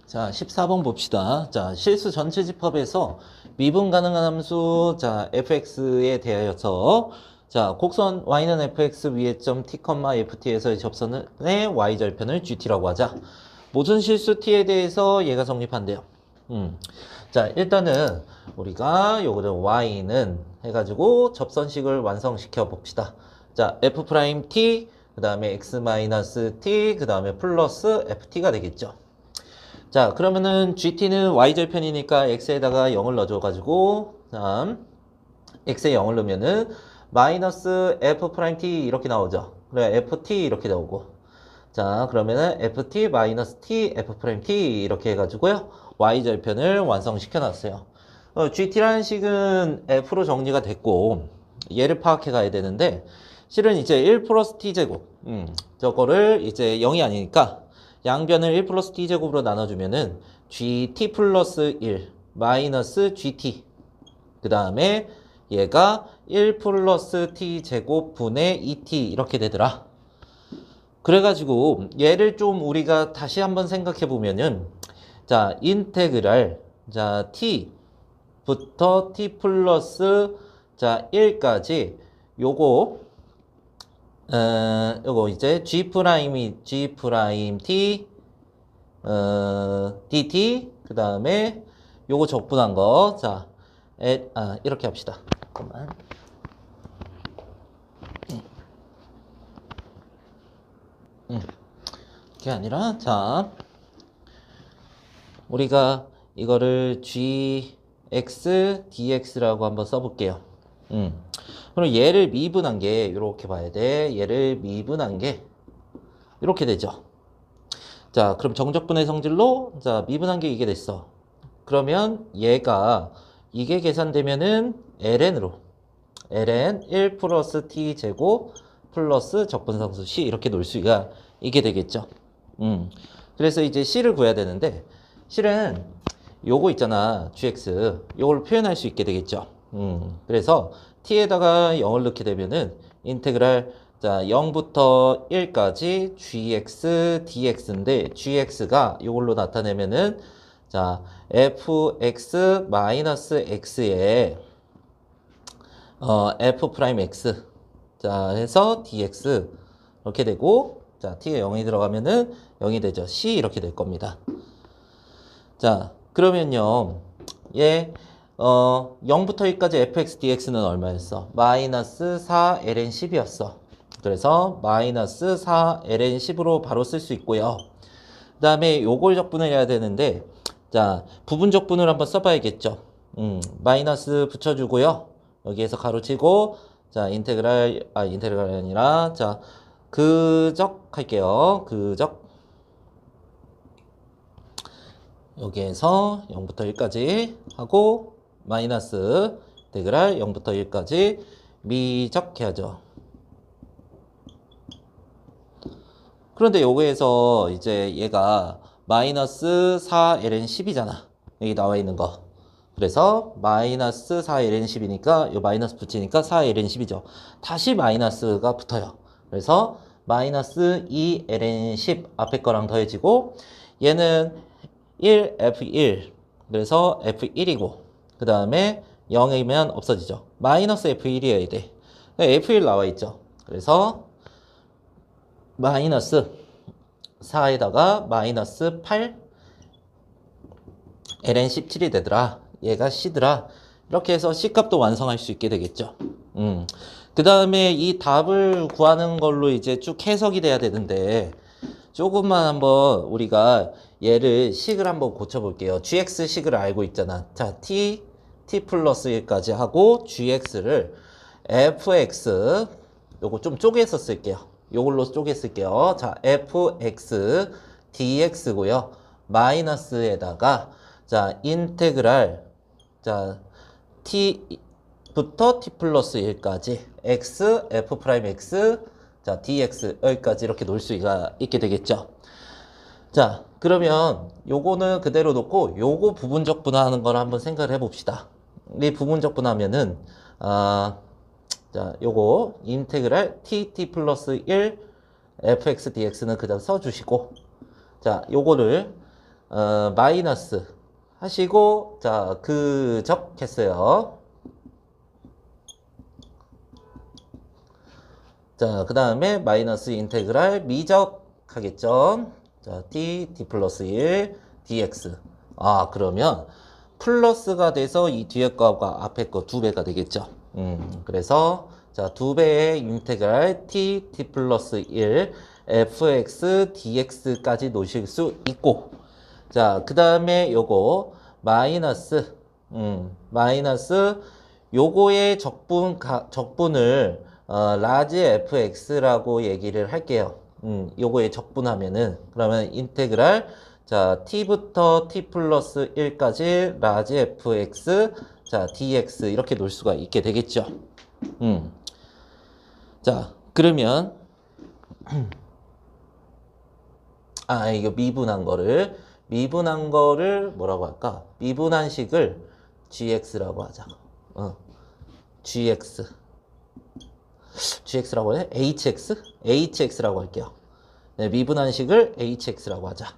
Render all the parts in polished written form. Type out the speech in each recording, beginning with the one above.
자, 14번 봅시다. 자, 실수 전체 집합에서 미분 가능한 함수, 자, fx에 대하여서, 자, 곡선 y는 fx 위에 점 t, ft에서의 접선의 y절편을 gt라고 하자. 모든 실수 t에 대해서 얘가 성립한대요. 자, 일단은 우리가 요거를 y는 해가지고 접선식을 완성시켜 봅시다. 자, f't, 그 다음에 x-t, 그 다음에 플러스 ft가 되겠죠. 자, 그러면은 GT는 Y절편이니까 X에다가 0을 넣어줘가지고, X에 0을 넣으면은, 마이너스 F'T 이렇게 나오죠. 그래, FT 이렇게 나오고. 자, 그러면은 FT 마이너스 T, F'T 이렇게 해가지고요. Y절편을 완성시켜 놨어요. GT라는 식은 F로 정리가 됐고, 얘를 파악해 가야 되는데, 실은 이제 1 플러스 T제곱, 저거를 이제 0이 아니니까, 양변을 1 플러스 t제곱으로 나눠주면은 gt 플러스 1 마이너스 gt 그 다음에 얘가 1 플러스 t제곱 분의 2t 이렇게 되더라. 그래가지고 얘를 좀 우리가 다시 한번 생각해 보면은 자 인테그랄 자 t부터 t 플러스 자 1까지 요거 이제 G 프라임이 G 프라임 T, DT, 그 다음에 요거 적분한 거. 자, 이렇게 합시다. 잠깐만. 그게 아니라, 자, 우리가 이거를 GX, DX라고 한번 써볼게요. 그럼 얘를 미분한 게 이렇게 봐야 돼. 얘를 미분한 게 이렇게 되죠. 자, 그럼 정적분의 성질로 자 미분한 게 이게 됐어. 그러면 얘가 이게 계산되면은 ln으로 ln 1 플러스 t 제곱 플러스 적분상수 c 이렇게 놓을 수가 있게 되겠죠. 그래서 이제 c를 구해야 되는데 실은 요거 있잖아 gx 요걸 표현할 수 있게 되겠죠. 그래서 t에다가 0을 넣게 되면은 인테그랄 자 0부터 1까지 gx dx인데 gx가 이걸로 나타내면은 자 fx 마이너스 x에 f 프라임 x 자 해서 dx 이렇게 되고 자 t에 0이 들어가면은 0이 되죠. c 이렇게 될 겁니다. 자 그러면요 얘 0부터 1까지 fx dx는 얼마였어? 마이너스 4 ln 10이었어. 그래서 마이너스 4 ln 10으로 바로 쓸 수 있고요. 그 다음에 요걸 적분을 해야 되는데 자 부분 적분을 한번 써봐야겠죠. 마이너스 붙여주고요. 여기에서 가로치고 자 인테그랄이 아니라 자 그적 할게요. 그적 여기에서 0부터 1까지 하고 마이너스 인테그랄 0부터 1까지 미적해야죠. 그런데 여기에서 이제 얘가 마이너스 4 ln 10이잖아. 여기 나와 있는 거. 그래서 마이너스 4 ln 10이니까 요 마이너스 붙이니까 4 ln 10이죠. 다시 마이너스가 붙어요. 그래서 마이너스 2 ln 10 앞에 거랑 더해지고 얘는 1 F1 그래서 F1이고 그 다음에 0이면 없어지죠. 마이너스 F1이어야 돼. F1 나와 있죠. 그래서 마이너스 4에다가 마이너스 8 ln 17이 되더라. 얘가 C더라. 이렇게 해서 C값도 완성할 수 있게 되겠죠. 그 다음에 이 답을 구하는 걸로 이제 쭉 해석이 돼야 되는데 조금만 한번 우리가 얘를 식을 한번 고쳐볼게요. gx 식을 알고 있잖아. 자, t 플러스 1까지 하고 gx를 fx 요거 좀 쪼개서 쓸게요. 요걸로 쪼개 쓸게요. 자, fx dx고요. 마이너스에다가 자, 인테그랄 자, t부터 t 플러스 1까지 x f 프라임 x 자, dx 여기까지 이렇게 놓을 수가 있게 되겠죠. 자, 그러면 요거는 그대로 놓고 요거 부분적 분화하는 걸 한번 생각을 해봅시다. 이 부분적 분화하면은 자, 요거 인테그랄 t 플러스 1 fx dx는 그냥 써주시고 자, 요거를 마이너스 하시고, 자, 그적했어요. 자, 그 다음에 마이너스 인테그랄 미적하겠죠. 자, d 플러스 1, dx. 아, 그러면 플러스가 돼서 이 뒤에 거가 앞에 거 2배가 되겠죠. 그래서 자, 2배의 인테그랄 d 플러스 1, fx, dx까지 놓으실 수 있고, 자, 그 다음에 요거 마이너스, 마이너스 요거의 적분을 라지 fx라고 얘기를 할게요. 요거의 적분하면은 그러면 인테그랄 자 t부터 t 플러스 1까지 라지 fx 자 dx 이렇게 놓을 수가 있게 되겠죠. 자 그러면 이거 미분한 거를 뭐라고 할까? 미분한식을 gx라고 하자. gx라고 해? hx라고 할게요. 네, 미분한식을 hx라고 하자.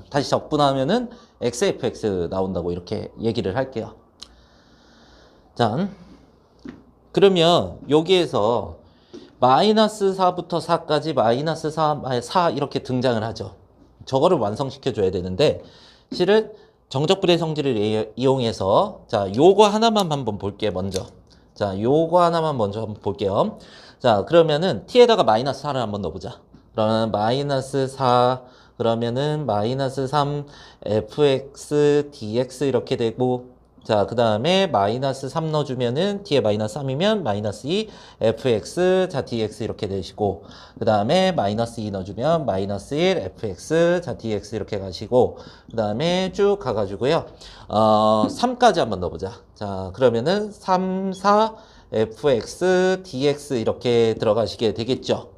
다시 적분하면은 xfx 나온다고 이렇게 얘기를 할게요. 자, 그러면 여기에서 마이너스 4부터 4까지 마이너스 4 이렇게 등장을 하죠. 저거를 완성시켜 줘야 되는데 실은 정적분해 성질을 이용해서 자 요거 하나만 한번 볼게요. 먼저 자 요거 하나만 먼저 한번 볼게요. 자 그러면은 t에다가 마이너스 4를 한번 넣어보자. 그러면 마이너스 4 그러면은 마이너스 3 fx dx 이렇게 되고 자 그 다음에 마이너스 3 넣어주면은 t에 마이너스 3이면 마이너스 2 fx 자 dx 이렇게 되시고 그 다음에 마이너스 2 넣어주면 마이너스 1 fx 자 dx 이렇게 가시고 그 다음에 쭉 가가지고요 3까지 한번 넣어보자. 자 그러면은 3 4 fx dx 이렇게 들어가시게 되겠죠.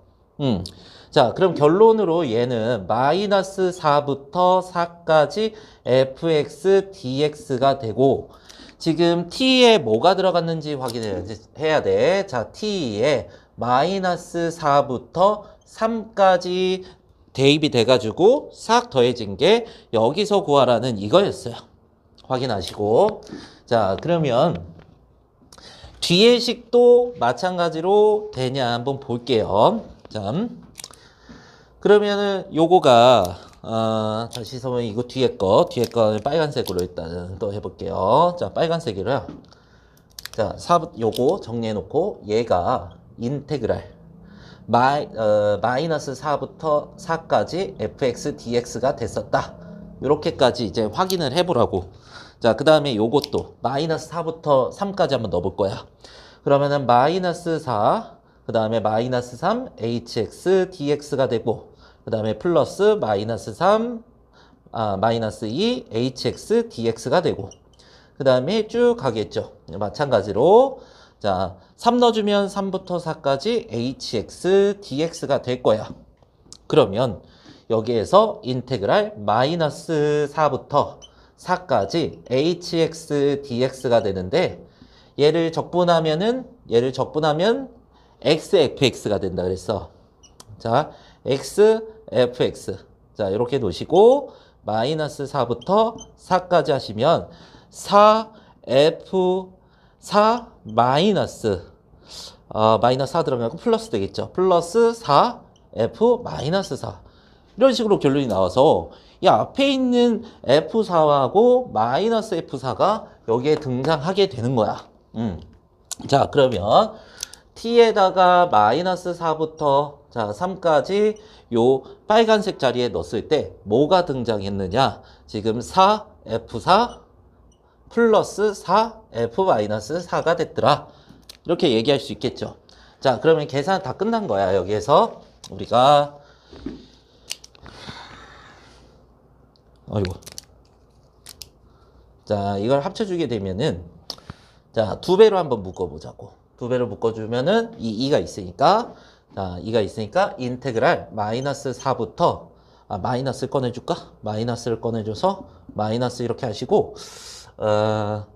자, 그럼 결론으로 얘는 마이너스 4부터 4까지 fx dx가 되고 지금 t에 뭐가 들어갔는지 확인해야 돼. 자, t에 마이너스 4부터 3까지 대입이 돼가지고 싹 더해진 게 여기서 구하라는 이거였어요. 확인하시고 자, 그러면 뒤의 식도 마찬가지로 되냐 한번 볼게요. 자. 그러면은 요거가 다시 서면 이거 뒤에 거 빨간색으로 일단 또 해볼게요. 자 빨간색이라 자 요거 정리해 놓고 얘가 인테그랄 마이너스 4부터 4까지 fx dx가 됐었다. 요렇게까지 이제 확인을 해보라고. 자 그 다음에 요것도 마이너스 4부터 3까지 한번 넣어볼 거야. 그러면은 마이너스 4 그 다음에 마이너스 3 hx dx가 되고 그 다음에 플러스 마이너스 3, 마이너스 2 hx dx가 되고 그 다음에 쭉 가겠죠. 마찬가지로 자 3 넣어주면 3부터 4까지 hx dx가 될 거야. 그러면 여기에서 인테그랄 마이너스 4부터 4까지 hx dx가 되는데 얘를 적분하면 xfx가 된다 그랬어. 자 xfx 자 이렇게 놓으시고 마이너스 4부터 4까지 하시면 4f 4 마이너스 마이너스 4 들어가고 플러스 되겠죠. 플러스 4f 마이너스 4 이런 식으로 결론이 나와서 이 앞에 있는 f4하고 마이너스 f4가 여기에 등장하게 되는 거야. 자 그러면 t에다가 마이너스 4부터 자 3까지 요 빨간색 자리에 넣었을 때 뭐가 등장했느냐 지금 4f4 플러스 4f-4가 됐더라 이렇게 얘기할 수 있겠죠. 자 그러면 계산 다 끝난 거야. 여기에서 우리가 자 이걸 합쳐주게 되면은 자 2배로 한번 묶어보자고. 2배로 묶어주면은 이 2가 있으니까 자 2가 있으니까 인테그랄 마이너스 4부터 마이너스를 꺼내줄까? 마이너스를 꺼내줘서 마이너스 이렇게 하시고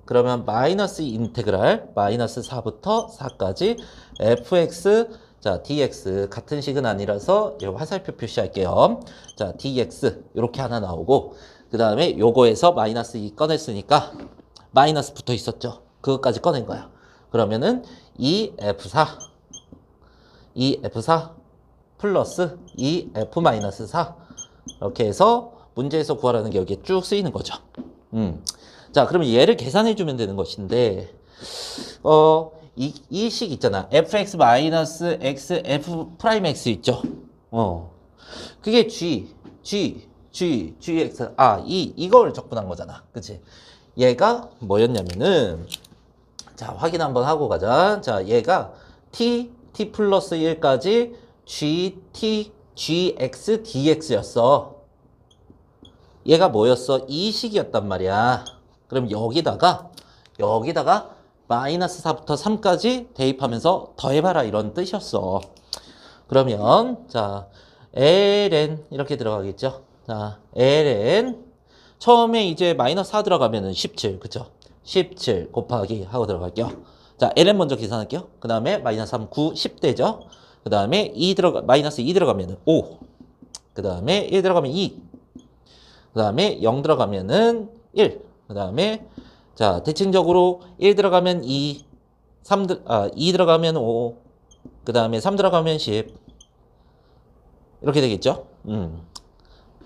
그러면 마이너스 인테그랄 마이너스 4부터 4까지 fx 자 dx 같은 식은 아니라서 화살표 표시할게요. 자 dx 이렇게 하나 나오고 그 다음에 요거에서 마이너스 2 꺼냈으니까 마이너스 붙어 있었죠. 그것까지 꺼낸 거야. 그러면은 2F4 플러스 2F-4 이렇게 해서 문제에서 구하라는 게 여기에 쭉 쓰이는 거죠. 자, 그러면 얘를 계산해 주면 되는 것인데 이 식 있잖아. fx 마이너스 x f 프라임 x 있죠. 그게 gx 이걸 적분한 거잖아. 그치? 얘가 뭐였냐면은 자, 확인 한번 하고 가자. 자, 얘가 t 플러스 1까지 gx dx였어. 얘가 뭐였어? 이 식이었단 말이야. 그럼 여기다가 마이너스 4부터 3까지 대입하면서 더해봐라 이런 뜻이었어. 그러면 자 ln 이렇게 들어가겠죠. 자 ln 처음에 이제 마이너스 4 들어가면은 17 그쵸? 17 곱하기 하고 들어갈게요. 자 ln 먼저 계산할게요. 그 다음에 마이너스 3 9 10 되죠. 그 다음에 마이너스 2 들어가면은 5. 그 다음에 1 들어가면 2. 그 다음에 0 들어가면은 1. 그 다음에 자 대칭적으로 1 들어가면 2, 2 들어가면 5. 그 다음에 3 들어가면 10. 이렇게 되겠죠?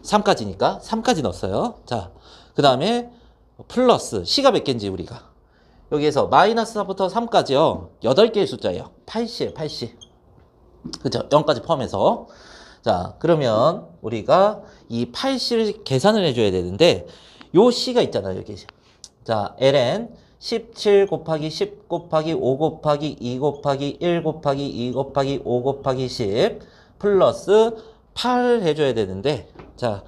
3까지니까 3까지 넣었어요. 자, 그 다음에 플러스 C가 몇 개인지 우리가 여기에서 마이너스 4부터 3까지요. 8개의 숫자예요. 80, 80. 그죠? 0까지 포함해서. 자, 그러면 우리가 이 80을 계산을 해줘야 되는데 요 C가 있잖아요. 여기. 자, ln 17 곱하기 10 곱하기 5 곱하기 2 곱하기 1 곱하기 2 곱하기 5 곱하기 10 플러스 8을 해줘야 되는데 자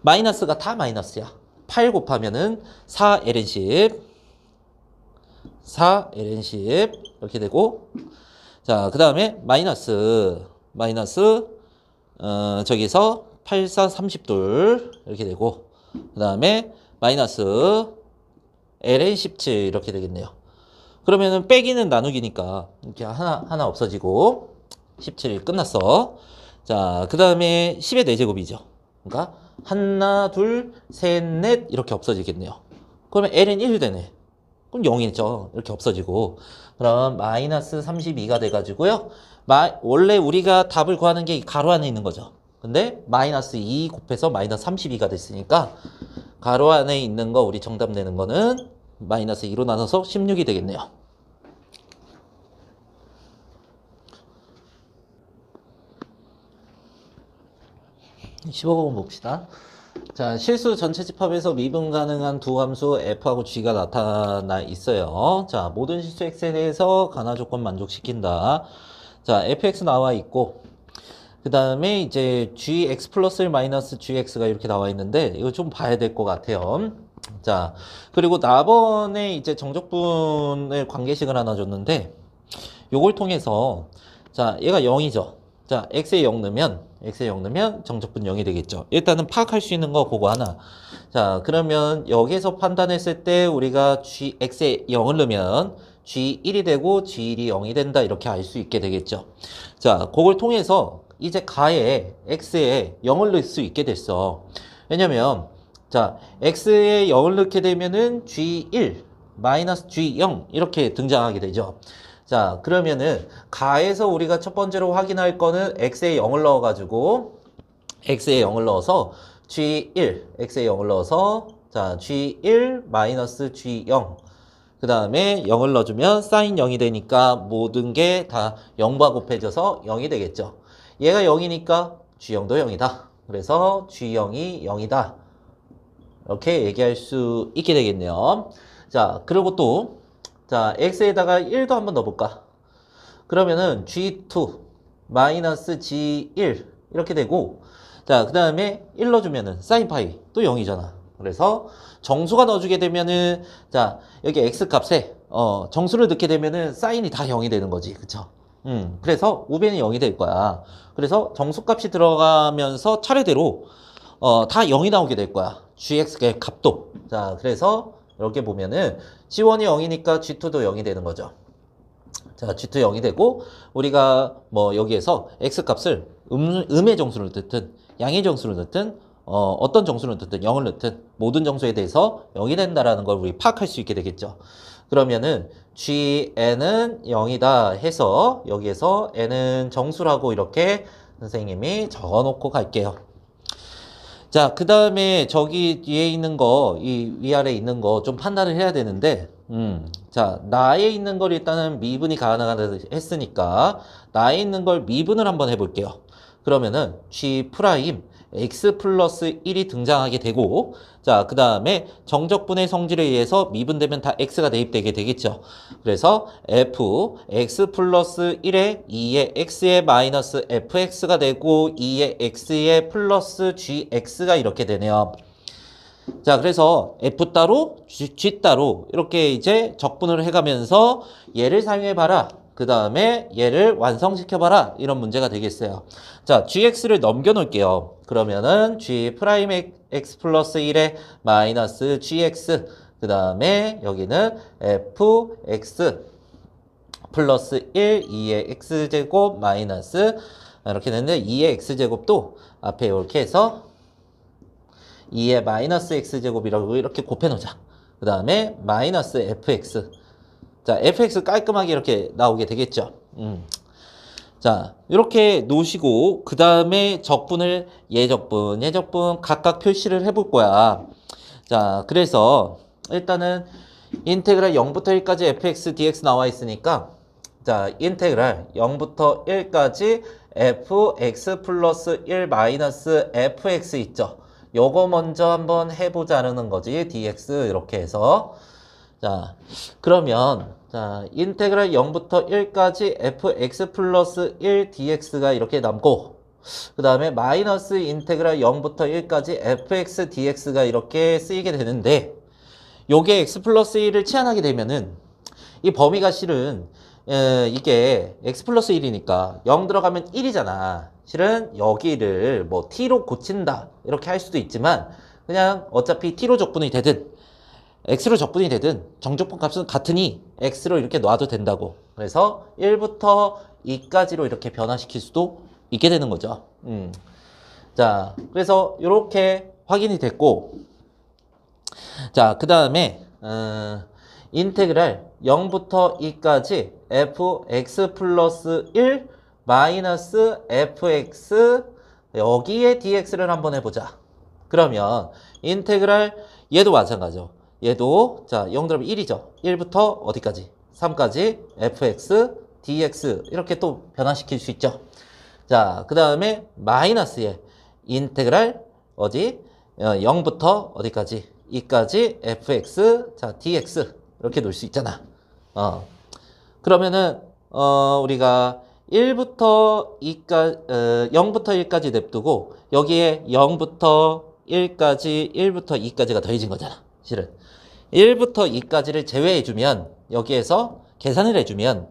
마이너스가 다 마이너스야. 8 곱하면은 4ln 10 이렇게 되고 자 그 다음에 마이너스 저기서 8, 4, 30둘 이렇게 되고 그 다음에 마이너스 ln 17 이렇게 되겠네요. 그러면은 빼기는 나누기니까 이렇게 하나 없어지고 17이 끝났어. 자, 그 다음에 10의 4제곱이죠. 그러니까 하나, 둘, 셋, 넷 이렇게 없어지겠네요. 그러면 ln 1 되네. 그럼 0이죠. 이렇게 없어지고 그럼 마이너스 32가 돼가지고요. 원래 우리가 답을 구하는 게 가로 안에 있는 거죠. 근데 마이너스 2 곱해서 마이너스 32가 됐으니까 가로 안에 있는 거 우리 정답 내는 거는 마이너스 2로 나눠서 16이 되겠네요. (15번) 봅시다. 자, 실수 전체 집합에서 미분 가능한 두 함수 f하고 g가 나타나 있어요. 자, 모든 실수 x에 대해서 가나 조건 만족시킨다. 자, fx 나와 있고 그 다음에 이제 gx 플러스 1 마이너스 gx가 이렇게 나와 있는데 이거 좀 봐야 될 것 같아요. 자, 그리고 나번에 이제 정적분의 관계식을 하나 줬는데 요걸 통해서 자, 얘가 0이죠. 자, x에 0 넣으면 정적분 0이 되겠죠. 일단은 파악할 수 있는 거 그거 하나. 자, 그러면 여기에서 판단했을 때 우리가 x에 0을 넣으면 g1이 되고 g1이 0이 된다 이렇게 알 수 있게 되겠죠. 자, 그걸 통해서 이제 가에 x에 0을 넣을 수 있게 됐어. 왜냐면 자, x에 0을 넣게 되면은 g1 마이너스 g0 이렇게 등장하게 되죠. 자, 그러면은 가에서 우리가 첫 번째로 확인할 거는 x에 0을 넣어가지고 x에 0을 넣어서 g1 x에 0을 넣어서 자 g1 마이너스 g0 그 다음에 0을 넣어주면 사인 0이 되니까 모든 게 다 0과 곱해져서 0이 되겠죠. 얘가 0이니까 g0도 0이다. 그래서 g0이 0이다. 이렇게 얘기할 수 있게 되겠네요. 자, 그리고 또 자, x에다가 1도 한번 넣어볼까? 그러면은 g2 마이너스 g1 이렇게 되고 자, 그 다음에 1 넣어주면은 사인 파이 또 0이잖아. 그래서 정수가 넣어주게 되면은 자, 여기 x 값에 정수를 넣게 되면은 사인이 다 0이 되는 거지. 그쵸? 그래서 우변이 0이 될 거야. 그래서 정수값이 들어가면서 차례대로 다 0이 나오게 될 거야. gx의 값도. 자, 그래서 이렇게 보면은 g1이 0이니까 g2도 0이 되는 거죠. 자, g2 0이 되고 우리가 뭐 여기에서 x 값을 음의 정수를 넣든 양의 정수를 넣든 어떤 정수를 넣든 0을 넣든 모든 정수에 대해서 0이 된다라는 걸 우리 파악할 수 있게 되겠죠. 그러면은 GN은 0이다 해서 여기에서 N은 정수라고 이렇게 선생님이 적어놓고 갈게요. 자, 그 다음에 저기 뒤에 있는 거, 이 위아래에 있는 거 좀 판단을 해야 되는데, 자, 나에 있는 걸 일단은 미분이 가능하다 했으니까, 나에 있는 걸 미분을 한번 해볼게요. 그러면은 G 프라임 X 플러스 1이 등장하게 되고, 자, 그 다음에 정적분의 성질에 의해서 미분되면 다 X가 대입되게 되겠죠. 그래서 F, X 플러스 1에 2의 X의 마이너스 FX가 되고 2의 X의 플러스 GX가 이렇게 되네요. 자, 그래서 F 따로, G 따로 이렇게 이제 적분을 해가면서 얘를 사용해봐라. 그 다음에 얘를 완성시켜봐라. 이런 문제가 되겠어요. 자, GX를 넘겨놓을게요. 그러면은 G 프라임 X 플러스 1에 마이너스 GX. 그 다음에 여기는 FX 플러스 1, 2의 X제곱 마이너스 이렇게 되는데 2의 X제곱도 앞에 이렇게 해서 2의 마이너스 X제곱이라고 이렇게 곱해놓자. 그 다음에 마이너스 FX. 자, FX 깔끔하게 이렇게 나오게 되겠죠. 자, 이렇게 놓으시고 그 다음에 적분을 예적분, 예적분 각각 표시를 해볼 거야. 자, 그래서 일단은 인테그랄 0부터 1까지 fx dx 나와 있으니까 자, 인테그랄 0부터 1까지 fx 플러스 1 마이너스 fx 있죠. 요거 먼저 한번 해보자는 거지. dx 이렇게 해서 자, 그러면 자, 인테그랄 0부터 1까지 fx 플러스 1 dx가 이렇게 남고 그 다음에 마이너스 인테그랄 0부터 1까지 fx dx가 이렇게 쓰이게 되는데 요게 x 플러스 1을 치환하게 되면은 이 범위가 실은 이게 x 플러스 1이니까 0 들어가면 1이잖아. 실은 여기를 뭐 t로 고친다 이렇게 할 수도 있지만 그냥 어차피 t로 적분이 되든 x로 적분이 되든 정적분 값은 같으니 x로 이렇게 놔도 된다고. 그래서 1부터 2까지로 이렇게 변화시킬 수도 있게 되는 거죠. 자, 그래서 이렇게 확인이 됐고 자, 그 다음에 인테그랄 0부터 2까지 fx 플러스 1 마이너스 fx 여기에 dx를 한번 해보자. 그러면 인테그랄 얘도 마찬가지죠. 얘도 자 0 들어가면 1이죠. 1부터 어디까지? 3까지 fx dx 이렇게 또 변화시킬 수 있죠. 자, 그 다음에 마이너스에 인테그랄 어디? 0부터 어디까지? 2까지 fx 자 dx 이렇게 놓을 수 있잖아. 그러면은 우리가 1부터 2까지 0부터 1까지 냅두고 여기에 0부터 1까지 1부터 2까지가 더해진 거잖아. 실은 1부터 2까지를 제외해주면 여기에서 계산을 해주면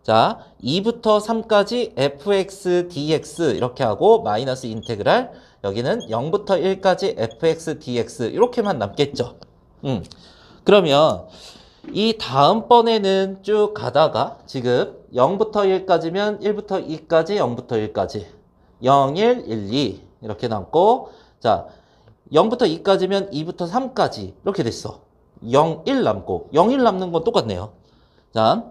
자 2부터 3까지 fx dx 이렇게 하고 마이너스 인테그랄 여기는 0부터 1까지 fx dx 이렇게만 남겠죠. 그러면 이 다음번에는 쭉 가다가 지금 0부터 1까지면 1부터 2까지 0부터 1까지 0, 1, 1, 2 이렇게 남고 자 0부터 2까지면 2부터 3까지 이렇게 됐어. 0, 1 남고 0, 1 남는 건 똑같네요. 자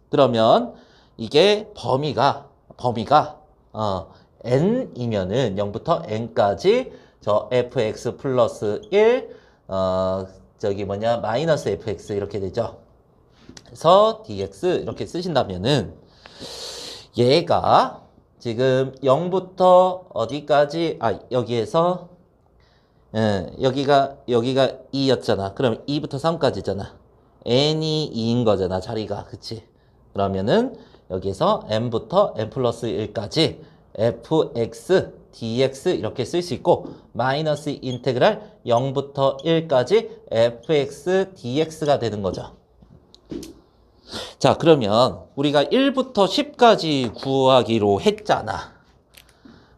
그러면 이게 범위가 n이면은 0부터 n까지 저 fx 플러스 1 저기 뭐냐 마이너스 fx 이렇게 되죠. 그래서 dx 이렇게 쓰신다면은 얘가 지금 0부터 어디까지 여기에서 여기가 2였잖아. 그럼 2부터 3까지잖아. n이 2인 거잖아. 자리가. 그치? 그러면은 여기에서 n부터 n 플러스 1까지 fx dx 이렇게 쓸 수 있고 마이너스 인테그랄 0부터 1까지 fx dx가 되는 거죠. 자, 그러면 우리가 1부터 10까지 구하기로 했잖아.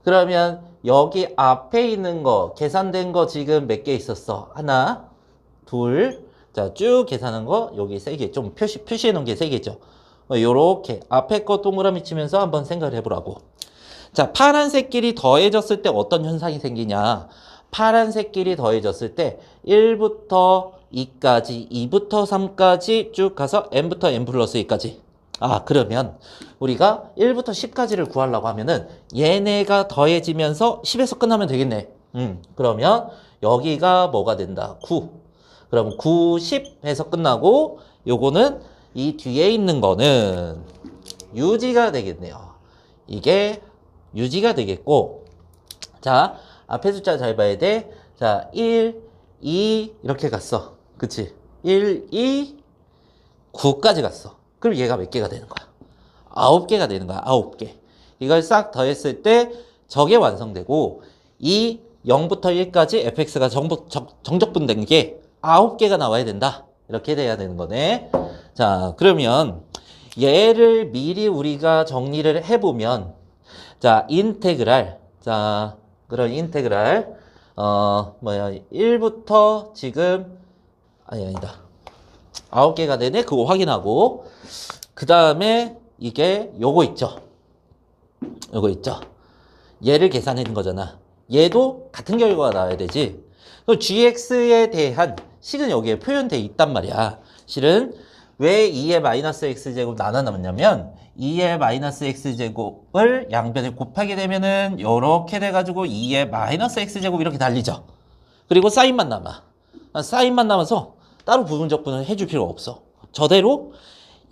그러면 여기 앞에 있는 거 계산된 거 지금 몇 개 있었어? 하나, 둘, 자, 쭉 계산한 거 여기 3개 좀 표시해 놓은 게 3개죠. 요렇게 앞에 거 동그라미 치면서 한번 생각을 해보라고. 자, 파란색끼리 더해졌을 때 어떤 현상이 생기냐? 파란색끼리 더해졌을 때 1부터 2까지, 2부터 3까지 쭉 가서 n부터 n 플러스 2까지. 그러면 우리가 1부터 10까지를 구하려고 하면은 얘네가 더해지면서 10에서 끝나면 되겠네. 그러면 여기가 뭐가 된다? 9. 그럼 9, 10 해서 끝나고 요거는 이 뒤에 있는 거는 유지가 되겠네요. 이게 유지가 되겠고, 자, 앞에 숫자 잘 봐야 돼. 자, 1, 2 이렇게 갔어. 그치? 1, 2, 9까지 갔어. 그럼 얘가 몇 개가 되는 거야? 9개가 되는 거야. 9개. 이걸 싹 더했을 때 저게 완성되고, 이 0부터 1까지 fx가 정적분된 게 9개가 나와야 된다. 이렇게 돼야 되는 거네. 자, 그러면 얘를 미리 우리가 정리를 해보면, 자, 인테그랄. 자, 그런 인테그랄. 1부터 지금, 아니다. 9개가 되네? 그거 확인하고. 그 다음에 이게 요거 있죠. 요거 있죠. 얘를 계산하는 거잖아. 얘도 같은 결과가 나와야 되지. 그럼 gx에 대한 식은 여기에 표현되어 있단 말이야. 실은 왜 2의 마이너스 x제곱 나눠 남냐면 2의 마이너스 x제곱을 양변에 곱하게 되면은 요렇게 돼가지고 2의 마이너스 x제곱 이렇게 달리죠. 그리고 사인만 남아. 사인만 남아서 따로 부분적분을 해줄 필요 없어. 저대로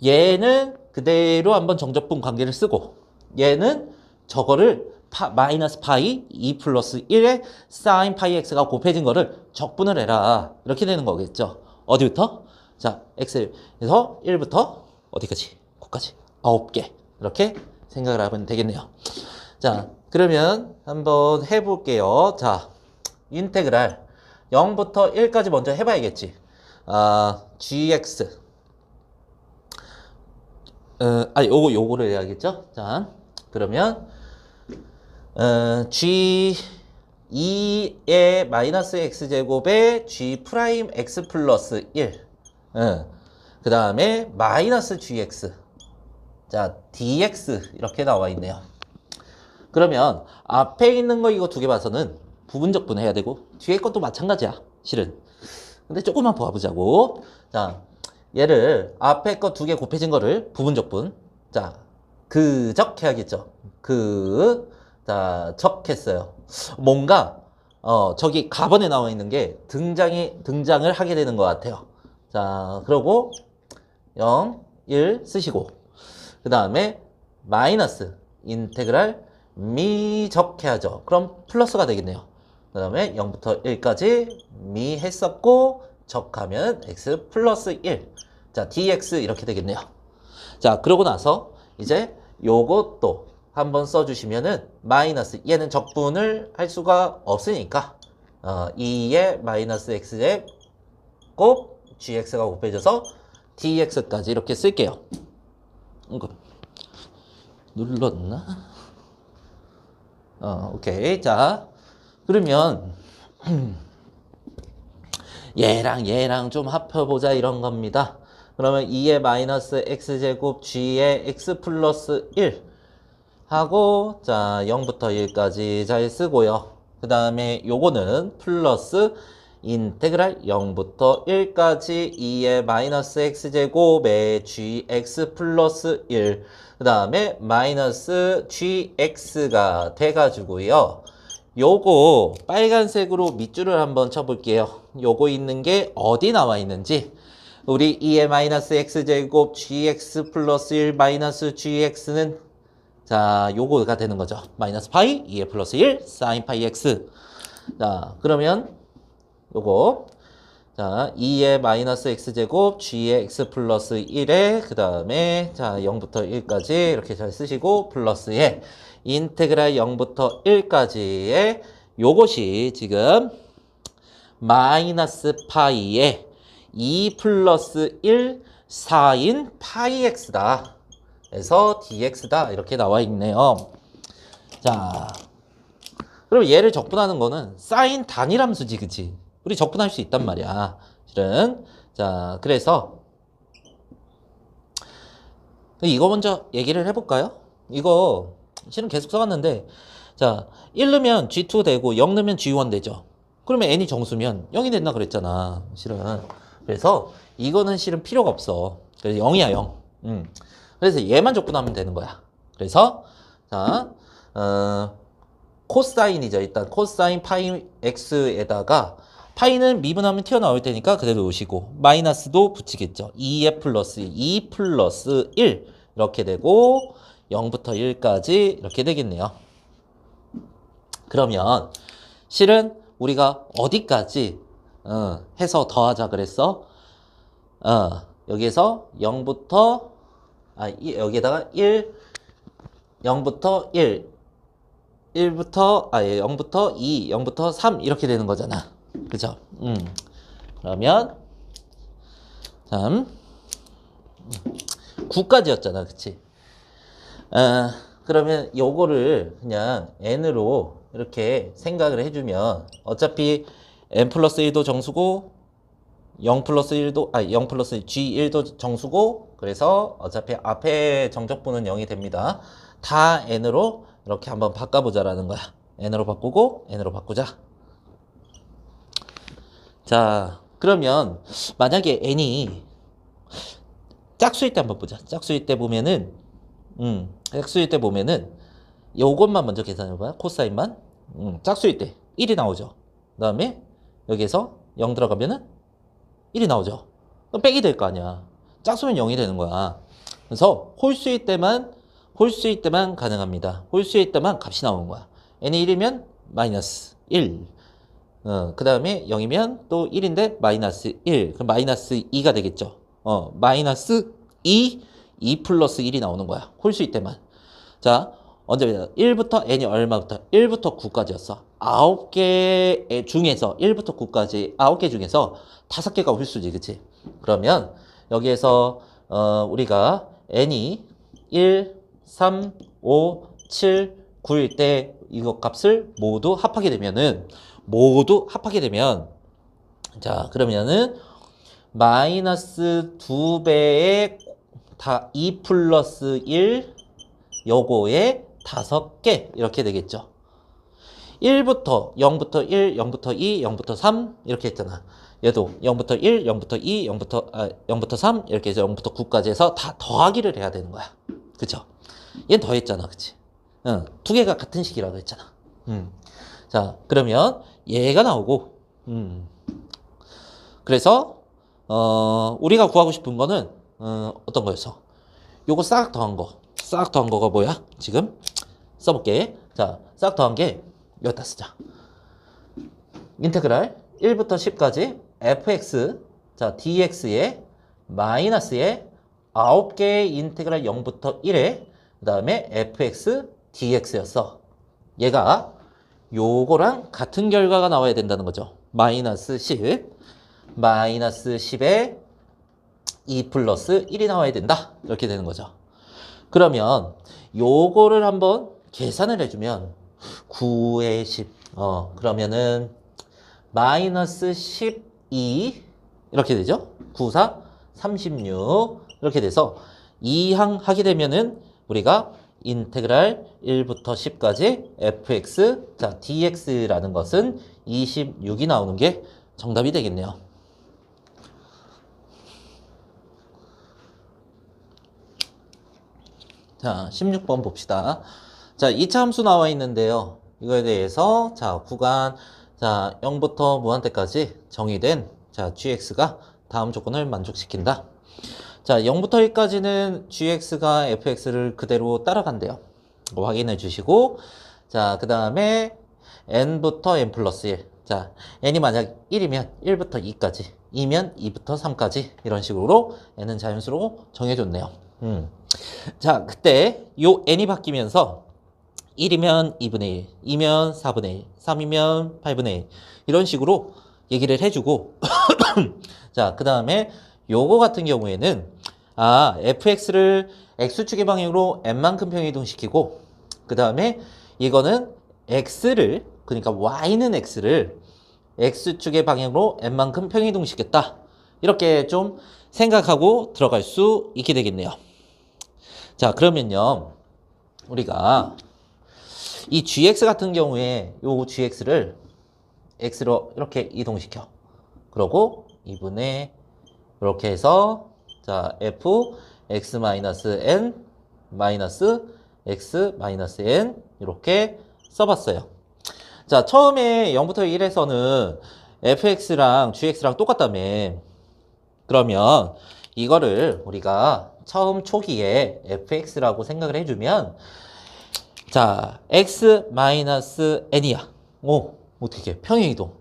얘는 그대로 한번 정적분 관계를 쓰고 얘는 저거를 마이너스 파이 2 플러스 1에 사인 파이 x가 곱해진 거를 적분을 해라. 이렇게 되는 거겠죠. 어디부터? 자, x에서 1부터 어디까지? 9까지. 9개. 이렇게 생각을 하면 되겠네요. 자, 그러면 한번 해볼게요. 자, 인테그랄 0부터 1까지 먼저 해봐야겠지. gx 요거를 해야겠죠. 자, 그러면 g 2의 마이너스 x제곱에 g 프라임 x 플러스 1 그 다음에 마이너스 gx 자 dx 이렇게 나와 있네요. 그러면 앞에 있는 거 이거 두 개 봐서는 부분적분 해야 되고 뒤에 것도 마찬가지야 실은. 근데 조금만 봐보자고. 자, 얘를 앞에 거 두 개 곱해진 거를 부분적분. 자, 적 해야겠죠. 적했어요. 뭔가 저기 가번에 나와 있는 게 등장을 하게 되는 것 같아요. 자, 그러고 0, 1 쓰시고 그 다음에 마이너스 인테그랄 미적해야죠. 그럼 플러스가 되겠네요. 그 다음에 0부터 1까지 미 했었고 적하면 x 플러스 1. 자, dx 이렇게 되겠네요. 자, 그러고 나서 이제 요것도 한번 써주시면은 마이너스 얘는 적분을 할 수가 없으니까 2의 마이너스 x에 곱 gx가 곱해져서 dx까지 이렇게 쓸게요. 이거 눌렀나? 오케이. 자, 그러면 얘랑 좀 합해보자 이런 겁니다. 그러면 2의 마이너스 x제곱 g의 x 플러스 1 하고 자 0부터 1까지 잘 쓰고요. 그 다음에 요거는 플러스 인테그랄 0부터 1까지 2의 마이너스 x제곱에 gx 플러스 1 그 다음에 마이너스 gx가 돼가지고요. 요거 빨간색으로 밑줄을 한번 쳐볼게요. 요거 있는 게 어디 나와 있는지. 우리 2의 마이너스 x제곱 gx 플러스 1 마이너스 gx는 자 요거가 되는 거죠. 마이너스 파이 2의 플러스 1 사인 파이 x. 자 그러면 요거 자 2의 마이너스 x제곱 g의 x 플러스 1에 그 다음에 자 0부터 1까지 이렇게 잘 쓰시고 플러스에 인테그랄 0부터 1까지의 요것이 지금 마이너스 파이에 2 플러스 1 사인 파이 x다. 그래서 dx다. 이렇게 나와 있네요. 자, 그럼 얘를 적분하는 거는 사인 단일함수지, 그치? 우리 적분할 수 있단 말이야. 실은. 자, 그래서 이거 먼저 얘기를 해볼까요? 이거 실은 계속 써왔는데 자 1 넣으면 G2 되고 0 넣으면 G1 되죠. 그러면 n이 정수면 0이 된다 그랬잖아. 실은. 그래서 이거는 실은 필요가 없어. 그래서 0이야, 0. 그래서 얘만 접근하면 되는 거야. 그래서 자, 코사인이죠. 일단 코사인 파이 x에다가 파이는 미분하면 튀어나올 테니까 그대로 놓으시고 마이너스도 붙이겠죠. 2의 플러스 2 플러스 1 이렇게 되고 0부터 1까지 이렇게 되겠네요. 그러면 실은 우리가 어디까지 해서 더하자 그랬어? 여기에서 0부터 여기에다가 1 0부터 1 1부터 0부터 2 0부터 3 이렇게 되는 거잖아. 그죠? 그러면 참 9까지였잖아. 그치? 그러면 요거를 그냥 n으로 이렇게 생각을 해주면 어차피 n 플러스 1도 정수고 0 플러스 1도 0 플러스 g1도 정수고 그래서 어차피 앞에 정적분은 0이 됩니다. 다 n으로 이렇게 한번 바꿔보자라는 거야. n으로 바꾸고 n으로 바꾸자. 자, 그러면 만약에 n이 짝수일 때 한번 보자. 짝수일 때 보면은 짝수일 때 보면은 요것만 먼저 계산해봐요. 코사인만. 짝수일 때 1이 나오죠. 그 다음에 여기에서 0 들어가면은 1이 나오죠. 그럼 빼기 될 거 아니야. 짝수면 0이 되는 거야. 그래서 홀수일 때만 가능합니다. 홀수일 때만 값이 나오는 거야. n이 1이면 마이너스 1. 그 다음에 0이면 또 1인데 마이너스 1. 그럼 마이너스 2가 되겠죠. 마이너스 2 플러스 1이 나오는 거야. 홀수일 때만. 자, 언제부터? 1부터 n이 얼마부터? 1부터 9까지였어. 9개 중에서 1부터 9까지 9개 중에서 5개가 홀수지. 그치? 그러면 여기에서 우리가 n이 1, 3, 5, 7, 9일 때 이거 값을 모두 합하게 되면 자, 그러면은 마이너스 2배의 2 플러스 1 요거에 5개 이렇게 되겠죠. 1부터 0부터 1, 0부터 2, 0부터 3 이렇게 했잖아. 얘도 0부터 1, 0부터 2, 0부터 3 이렇게 해서 0부터 9까지 해서 다 더하기를 해야 되는 거야. 그쵸? 얘는 더했잖아. 그치? 두 개가 같은 식이라고 했잖아. 자, 그러면 얘가 나오고 그래서 우리가 구하고 싶은 거는 어떤 거였어? 요거 싹 더한 거가 뭐야? 지금 써볼게. 자, 싹 더한 게 여기다 쓰자. 인테그랄 1부터 10까지 fx 자 dx에 마이너스에 9개의 인테그랄 0부터 1에 그 다음에 fx dx였어. 얘가 요거랑 같은 결과가 나와야 된다는 거죠. 마이너스 10에 2 플러스 1이 나와야 된다. 이렇게 되는 거죠. 그러면 요거를 한번 계산을 해주면 9에 10 그러면은 마이너스 12 이렇게 되죠. 9, 4, 36 이렇게 돼서 이항 하게 되면은 우리가 인테그랄 1부터 10까지 fx 자 dx라는 것은 26이 나오는 게 정답이 되겠네요. 자, 16번 봅시다. 자, 2차 함수 나와 있는데요. 이거에 대해서 자, 구간 자, 0부터 무한대까지 정의된 자, gx가 다음 조건을 만족시킨다. 자, 0부터 1까지는 gx가 fx를 그대로 따라간대요. 확인해 주시고 자, 그 다음에 n부터 n 플러스 1. 자, n이 만약 1이면 1부터 2까지, 2면 2부터 3까지 이런 식으로 n은 자연수로 정해줬네요. 자, 그때 요 n이 바뀌면서 1이면 2분의 1, 2면 4분의 1, 3이면 8분의 1 이런 식으로 얘기를 해주고 자, 그 다음에 요거 같은 경우에는 fx를 x축의 방향으로 n만큼 평이동시키고 그 다음에 이거는 x를 그러니까 y는 x를 x축의 방향으로 n만큼 평이동시켰다. 이렇게 좀 생각하고 들어갈 수 있게 되겠네요. 자, 그러면요 우리가 이 gx 같은 경우에 요 gx를 x로 이렇게 이동시켜. 그러고 2분의 이렇게 해서 자 f x-n 마이너스 x-n 이렇게 써봤어요. 자 처음에 0부터 1에서는 fx랑 gx랑 똑같다며. 그러면 이거를 우리가 처음 초기에 fx라고 생각을 해주면 자 x-n이야. 오 어떻게 평행이동.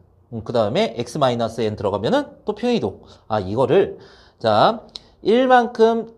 그 다음에 x-n 들어가면은 또 평행이동. 아 이거를 자 1만큼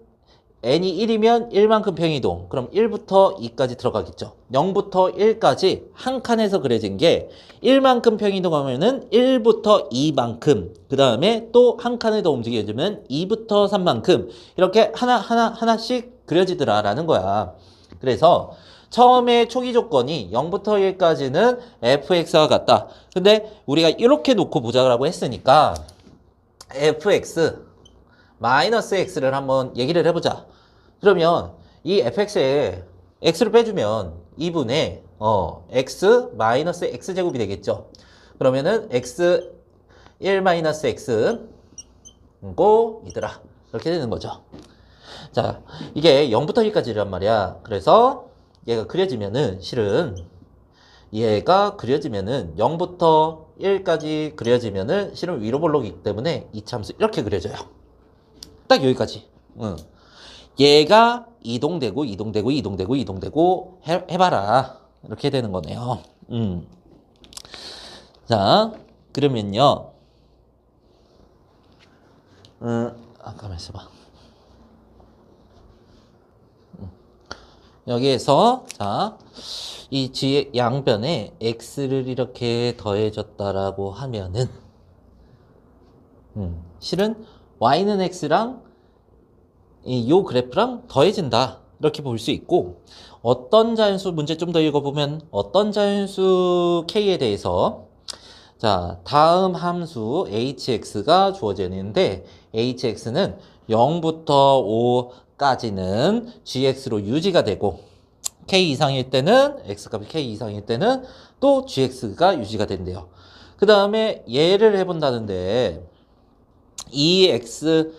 n이 1이면 1만큼 평행이동. 그럼 1부터 2까지 들어가겠죠. 0부터 1까지 한 칸에서 그려진 게 1만큼 평행이동하면은 1부터 2만큼. 그 다음에 또 한 칸을 더 움직여주면 2부터 3만큼. 이렇게 하나씩 그려지더라 라는 거야. 그래서 처음에 초기 조건이 0부터 1까지는 fx와 같다. 근데 우리가 이렇게 놓고 보자라고 했으니까 fx 마이너스 x를 한번 얘기를 해보자. 그러면 이 fx에 x를 빼주면 2분의 x 마이너스 x제곱이 되겠죠. 그러면은 x 1 마이너스 x 고 이더라. 이렇게 되는 거죠. 자 이게 0부터 1까지란 말이야. 그래서 얘가 그려지면은 실은 얘가 그려지면은 0부터 1까지 그려지면은 실은 위로 볼록이기 때문에 이 참수 이렇게 그려져요. 딱 여기까지. 얘가 이동되고 해봐라. 이렇게 되는 거네요. 자, 그러면요. 가만 있어봐. 여기에서 자, 이 G 양변에 X를 이렇게 더해줬다라고 하면은 실은 Y는 X랑 요 그래프랑 더해진다. 이렇게 볼 수 있고 어떤 자연수 문제 좀 더 읽어보면 어떤 자연수 K에 대해서 자 다음 함수 hx가 주어지는데 hx는 0부터 5까지는 gx로 유지가 되고 k 이상일 때는 x값이 k 이상일 때는 또 gx가 유지가 된대요. 그 다음에 얘를 해본다는데 이 x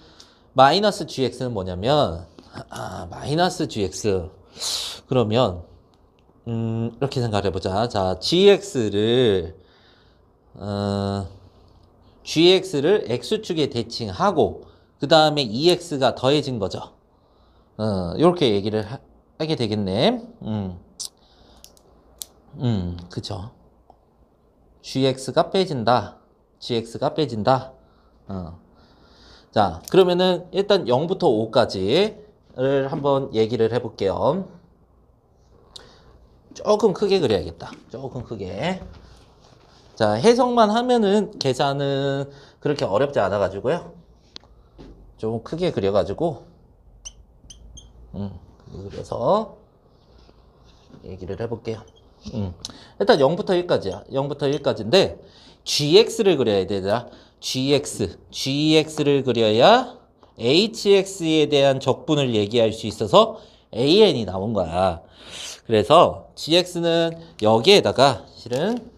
마이너스 gx는 뭐냐면 마이너스 gx 그러면 이렇게 생각을 해보자. 자 gx를 x축에 대칭하고 그 다음에 2x가 더해진 거죠. 이렇게 얘기를 하게 되겠네. 그죠. gx가 빼진다. gx가 빼진다. 자, 그러면은 일단 0부터 5까지를 한번 얘기를 해볼게요. 조금 크게 그려야겠다. 조금 크게. 자, 해석만 하면은 계산은 그렇게 어렵지 않아가지고요. 좀 크게 그려가지고, 그래서 얘기를 해볼게요. 일단 0부터 1까지야. 0부터 1까지인데, gx를 그려야 되더라. gx를 그려야 hx에 대한 적분을 얘기할 수 있어서 an이 나온 거야. 그래서 gx는 여기에다가 실은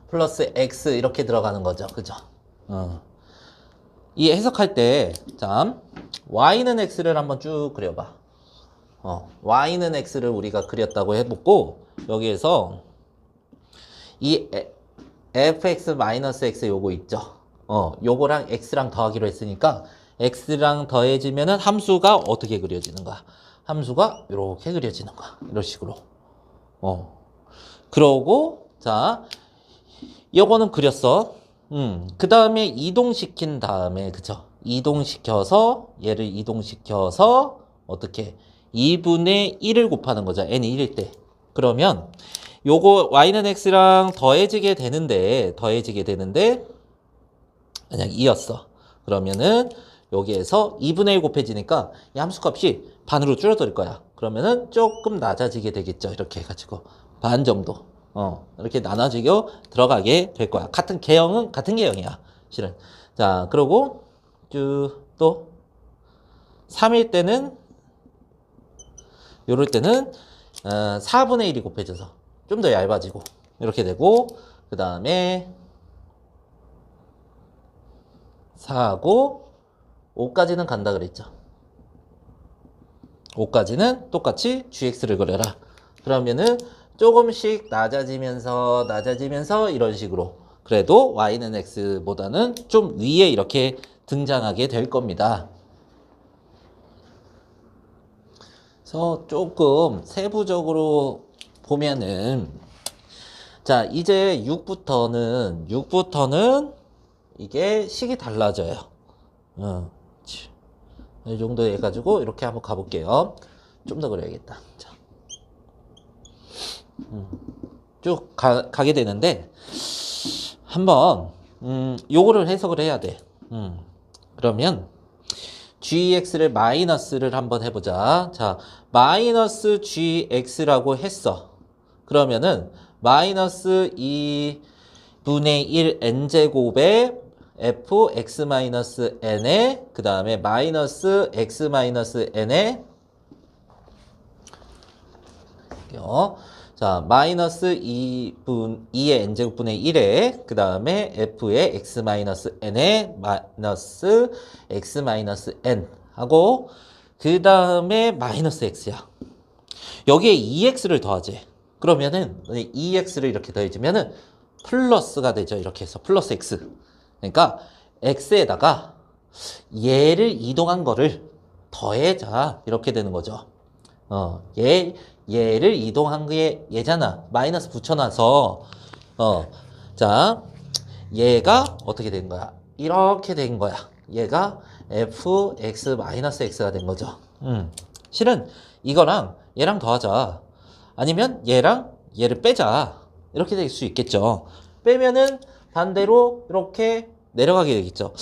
플러스 x 이렇게 들어가는 거죠. 그죠? 이 해석할 때, 자, y는 x를 한번 쭉 그려봐. y는 x를 우리가 그렸다고 해보고, 여기에서 이 fx-x 요거 있죠? 요거랑 x랑 더하기로 했으니까, x랑 더해지면은 함수가 어떻게 그려지는가? 함수가 이렇게 그려지는 거야. 이런 식으로. 그러고, 자, 요거는 그렸어. 그 다음에 이동시킨 다음에, 그쵸? 얘를 이동시켜서, 어떻게? 2분의 1을 곱하는 거죠. n이 1일 때. 그러면, 요거, y는 x랑 더해지게 되는데, 만약 2였어. 그러면은, 여기에서 2분의 1 곱해지니까, 이 함수값이 반으로 줄어들 거야. 그러면은, 조금 낮아지게 되겠죠. 이렇게 해가지고. 반 정도. 이렇게 나눠지고 들어가게 될 거야. 같은 개형이야. 실은. 자, 그러고, 또, 3일 때는, 요럴 때는, 4분의 1이 곱해져서 좀 더 얇아지고, 이렇게 되고, 그 다음에 4하고 5까지는 간다 그랬죠. 5까지는 똑같이 gx를 그려라. 그러면은 조금씩 낮아지면서 이런 식으로. 그래도 y는 x보다는 좀 위에 이렇게 등장하게 될 겁니다. 그래서 조금 세부적으로 보면은, 자, 이제 6부터는 이게 식이 달라져요. 이 정도 해가지고 이렇게 한번 가볼게요. 좀 더 그려야겠다. 자, 쭉 가게 되는데, 한번 요거를 해석을 해야 돼. 그러면 gx를 마이너스를 한번 해보자. 자, 마이너스 gx라고 했어. 그러면은 마이너스 2분의 1 n제곱에 fx-n에 그 다음에 마이너스 x-n에 자, 마이너스 2의 n제곱분의 1에 그 다음에 f의 x-n에 마이너스 x-n 하고 그 다음에 마이너스 x야. 여기에 2x를 더하지. 그러면은 2x를 이렇게 더해주면은 플러스가 되죠. 이렇게 해서 플러스 x. 그러니까 x에다가 얘를 이동한 거를 더해자. 이렇게 되는 거죠. 얘를 이동한 게 얘잖아. 마이너스 붙여놔서 자, 얘가 어떻게 된 거야? 이렇게 된 거야. 얘가 fx-x가 된 거죠. 실은 이거랑 얘랑 더하자. 아니면 얘랑 얘를 빼자. 이렇게 될 수 있겠죠. 빼면은 반대로 이렇게 내려가게 되겠죠.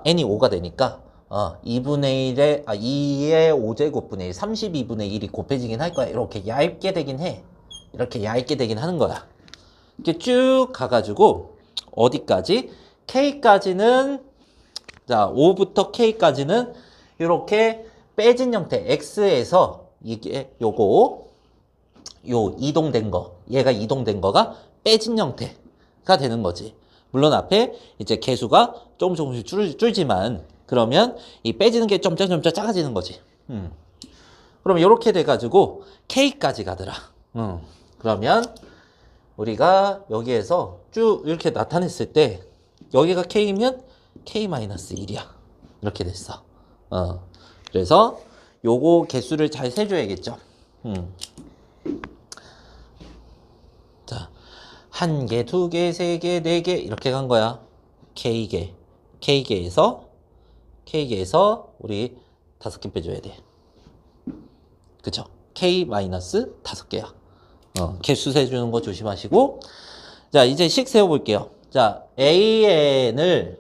n이 5가 되니까 2분의 1에 2의 5제곱분의 1 32분의 1이 곱해지긴 할 거야. 이렇게 얇게 되긴 해. 이렇게 얇게 되긴 하는 거야. 이렇게 쭉 가가지고 어디까지? K까지는 자 5부터 K까지는 이렇게 빼진 형태 X에서 이게 요 이동된 거 얘가 이동된 거가 빼진 형태가 되는 거지. 물론 앞에 이제 개수가 조금씩 줄지만 그러면 이 빼지는 게 점점 작아지는 거지. 그럼 이렇게 돼가지고 K까지 가더라. 그러면 우리가 여기에서 쭉 이렇게 나타냈을 때 여기가 K면 K-1이야. 이렇게 됐어. 그래서 요거 개수를 잘 세줘야겠죠. 자, 1개, 2개, 3개, 4개 이렇게 간 거야. K개에서 우리 5개 빼줘야 돼. 그쵸? K-5개야. 개수 세주는 거 조심하시고. 자, 이제 식 세워볼게요. 자, AN을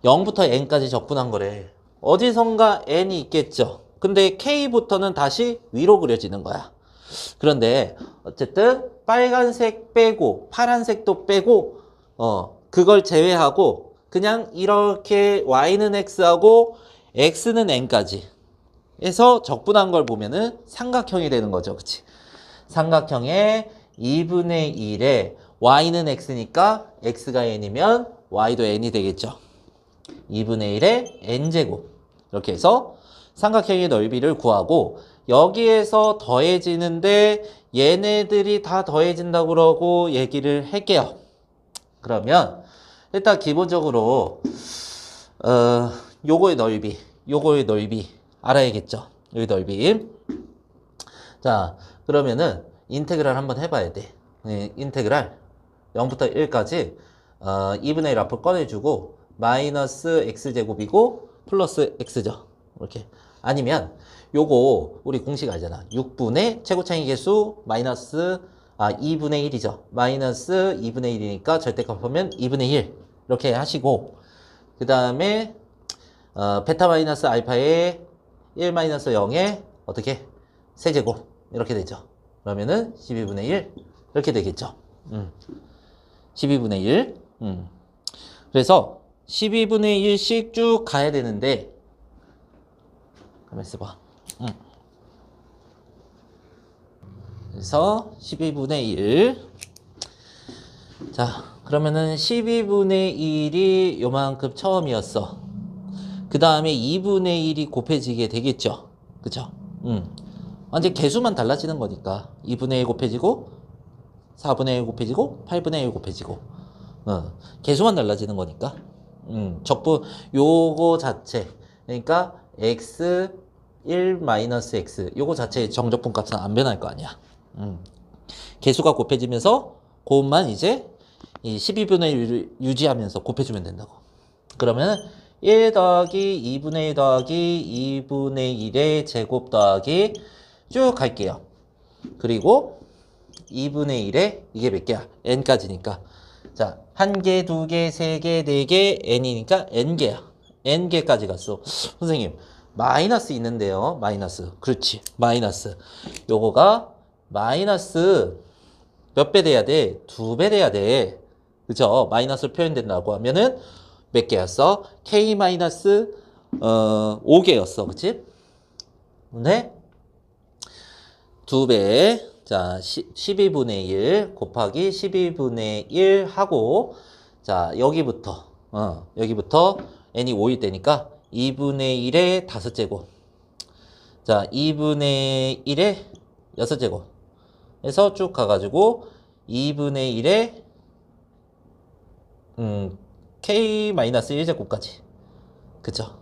0부터 N까지 적분한 거래. 어디선가 N이 있겠죠. 근데 K부터는 다시 위로 그려지는 거야. 그런데 어쨌든 빨간색 빼고 파란색도 빼고 그걸 제외하고 그냥 이렇게 Y는 X하고 X는 N까지 해서 적분한 걸 보면은 삼각형이 되는 거죠. 그치? 삼각형의 2분의 1에 Y는 X니까 X가 N이면 Y도 N이 되겠죠. 2분의 1에 N제곱 이렇게 해서 삼각형의 넓이를 구하고 여기에서 더해지는데 얘네들이 다 더해진다고 그러고 얘기를 할게요. 그러면 일단 기본적으로 요거의 넓이 알아야겠죠. 여기 넓이. 자, 그러면은 인테그랄 한번 해봐야 돼. 인테그랄 0부터 1까지 2분의 1 앞을 꺼내주고 마이너스 x제곱이고 플러스 x죠. 이렇게. 아니면 요거 우리 공식 알잖아. 6분의 최고차이 개수 마이너스 2분의 1이죠. 마이너스 2분의 1이니까 절대값 하면 2분의 1 이렇게 하시고 그 다음에 베타 마이너스 알파의 1 마이너스 0에 어떻게? 세제곱 이렇게 되죠. 그러면은 12분의 1 이렇게 되겠죠. 12분의 1 그래서 12분의 1씩 쭉 가야 되는데 가만 있어봐. 그래서 12분의 1 자, 그러면은 12분의 1이 요만큼 처음이었어. 그 다음에 2분의 1이 곱해지게 되겠죠. 그죠? 완전 개수만 달라지는 거니까. 2분의 1 곱해지고, 4분의 1 곱해지고, 8분의 1 곱해지고. 개수만 달라지는 거니까. 적분, 요거 자체. 그러니까, x 1 마이너스 x. 요거 자체의 정적분 값은 안 변할 거 아니야. 개수가 곱해지면서, 그것만 이제, 이 12분의 1을 유지하면서 곱해주면 된다고. 그러면 1 더하기 2분의 1 더하기 2분의 1의 제곱 더하기 쭉 갈게요. 그리고 2분의 1에 이게 몇 개야? n까지니까. 자, 1개, 2개, 3개, 4개, n이니까 n개야. n개까지 갔어. 선생님, 마이너스 있는데요. 마이너스. 그렇지. 마이너스. 요거가 마이너스 몇 배 돼야 돼? 2배 돼야 돼. 그죠? 마이너스로 표현된다고 하면은 몇 개였어? k 마이너스 5개였어. 그치? 근데 2배. 자, 12분의 1 곱하기 12분의 1 하고 자, 여기부터 n이 5일 때니까 2분의 1의 5제곱. 자, 2분의 1의 6제곱. 해서 쭉 가가지고 2분의 1의 k-1제곱까지. 그쵸?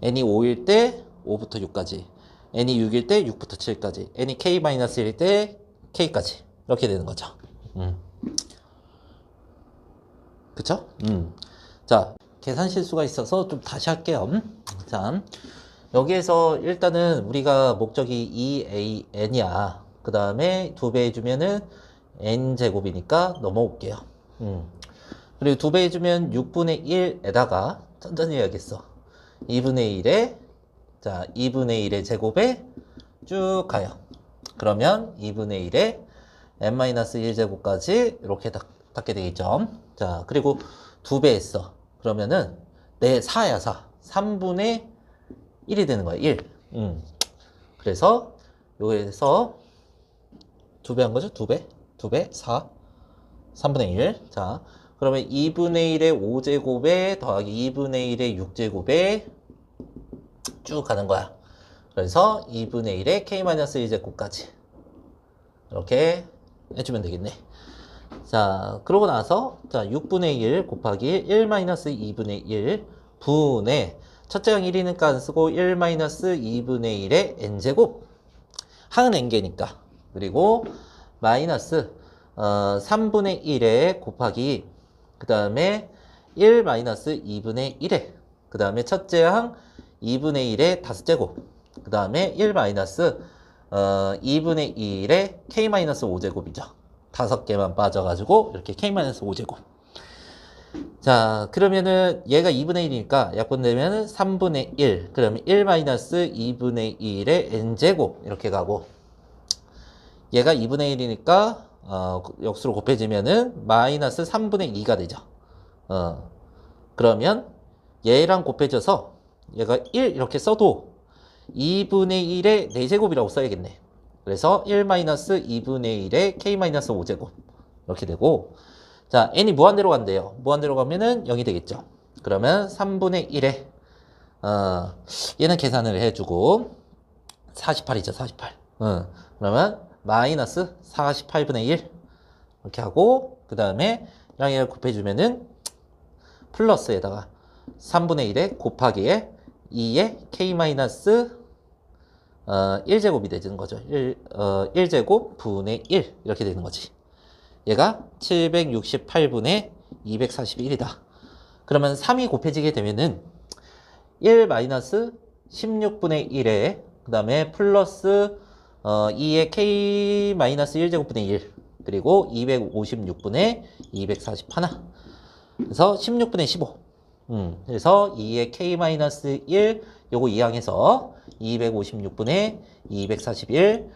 n이 5일 때 5부터 6까지. n이 6일 때 6부터 7까지. n이 k-1일 때 k까지. 이렇게 되는 거죠. 그쵸? 자, 계산 실수가 있어서 좀 다시 할게요. 자, 여기에서 일단은 우리가 목적이 2an이야. 그 다음에 2배 해주면은 n제곱이니까 넘어올게요. 그리고 2배 해주면 6분의 1에다가 천천히 해야겠어. 2분의 1에 자 2분의 1의 제곱에 쭉 가요. 그러면 2분의 1에 n-1제곱까지 이렇게 닫게 되겠죠. 자, 그리고 2배 했어. 그러면은 내 4야 4. 3분의 1이 되는 거야 1. 그래서 여기에서 2배 한 거죠? 2배? 2배? 4. 3분의 1. 자, 그러면 2분의 1의 5제곱에 더하기 2분의 1의 6제곱에 쭉 가는 거야. 그래서 2분의 1의 k-1제곱까지 이렇게 해주면 되겠네. 자, 그러고 나서 자 6분의 1 곱하기 1-2분의 1 분의 첫째 항 1이니까 안 쓰고 1-2분의 1의 n제곱. 항은 n개니까. 그리고 마이너스 3분의 1에 곱하기 그 다음에 1-2분의 1에 그 다음에 첫째 항 2분의 1의 5제곱 그 다음에 2분의 1의 k-5제곱이죠. 5개만 빠져가지고 이렇게 k-5제곱. 자, 그러면은 얘가 2분의 1이니까 약분되면은 3분의 1. 그러면 1-2분의 1의 n제곱 이렇게 가고 얘가 2분의 1이니까 역수로 곱해지면은 마이너스 3분의 2가 되죠. 그러면 얘랑 곱해져서 얘가 1 이렇게 써도 2분의 1의 4제곱이라고 써야겠네. 그래서 1-2분의 1의 k-5제곱 이렇게 되고 자, n이 무한대로 간대요. 무한대로 가면은 0이 되겠죠. 그러면 3분의 1에 얘는 계산을 해주고 48이죠. 48. 그러면 마이너스 48분의 1 이렇게 하고 그 다음에 얘를 곱해주면은 플러스에다가 3분의 1에 곱하기에 2의 k-1제곱이 되는 거죠. 1제곱 분의 1 이렇게 되는 거지. 얘가 768분의 241이다. 그러면 3이 곱해지게 되면은 1-16분의 1에 그 다음에 플러스 2의 k-1제곱분의 1 그리고 256분의 241 그래서 16분의 15 그래서 2의 k-1 요거 이항해서 256분의 241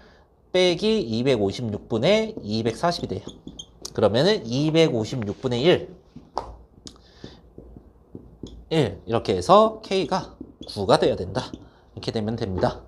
빼기 256분의 240이 돼요. 그러면은 256분의 1 이렇게 해서 k가 9가 돼야 된다. 이렇게 되면 됩니다.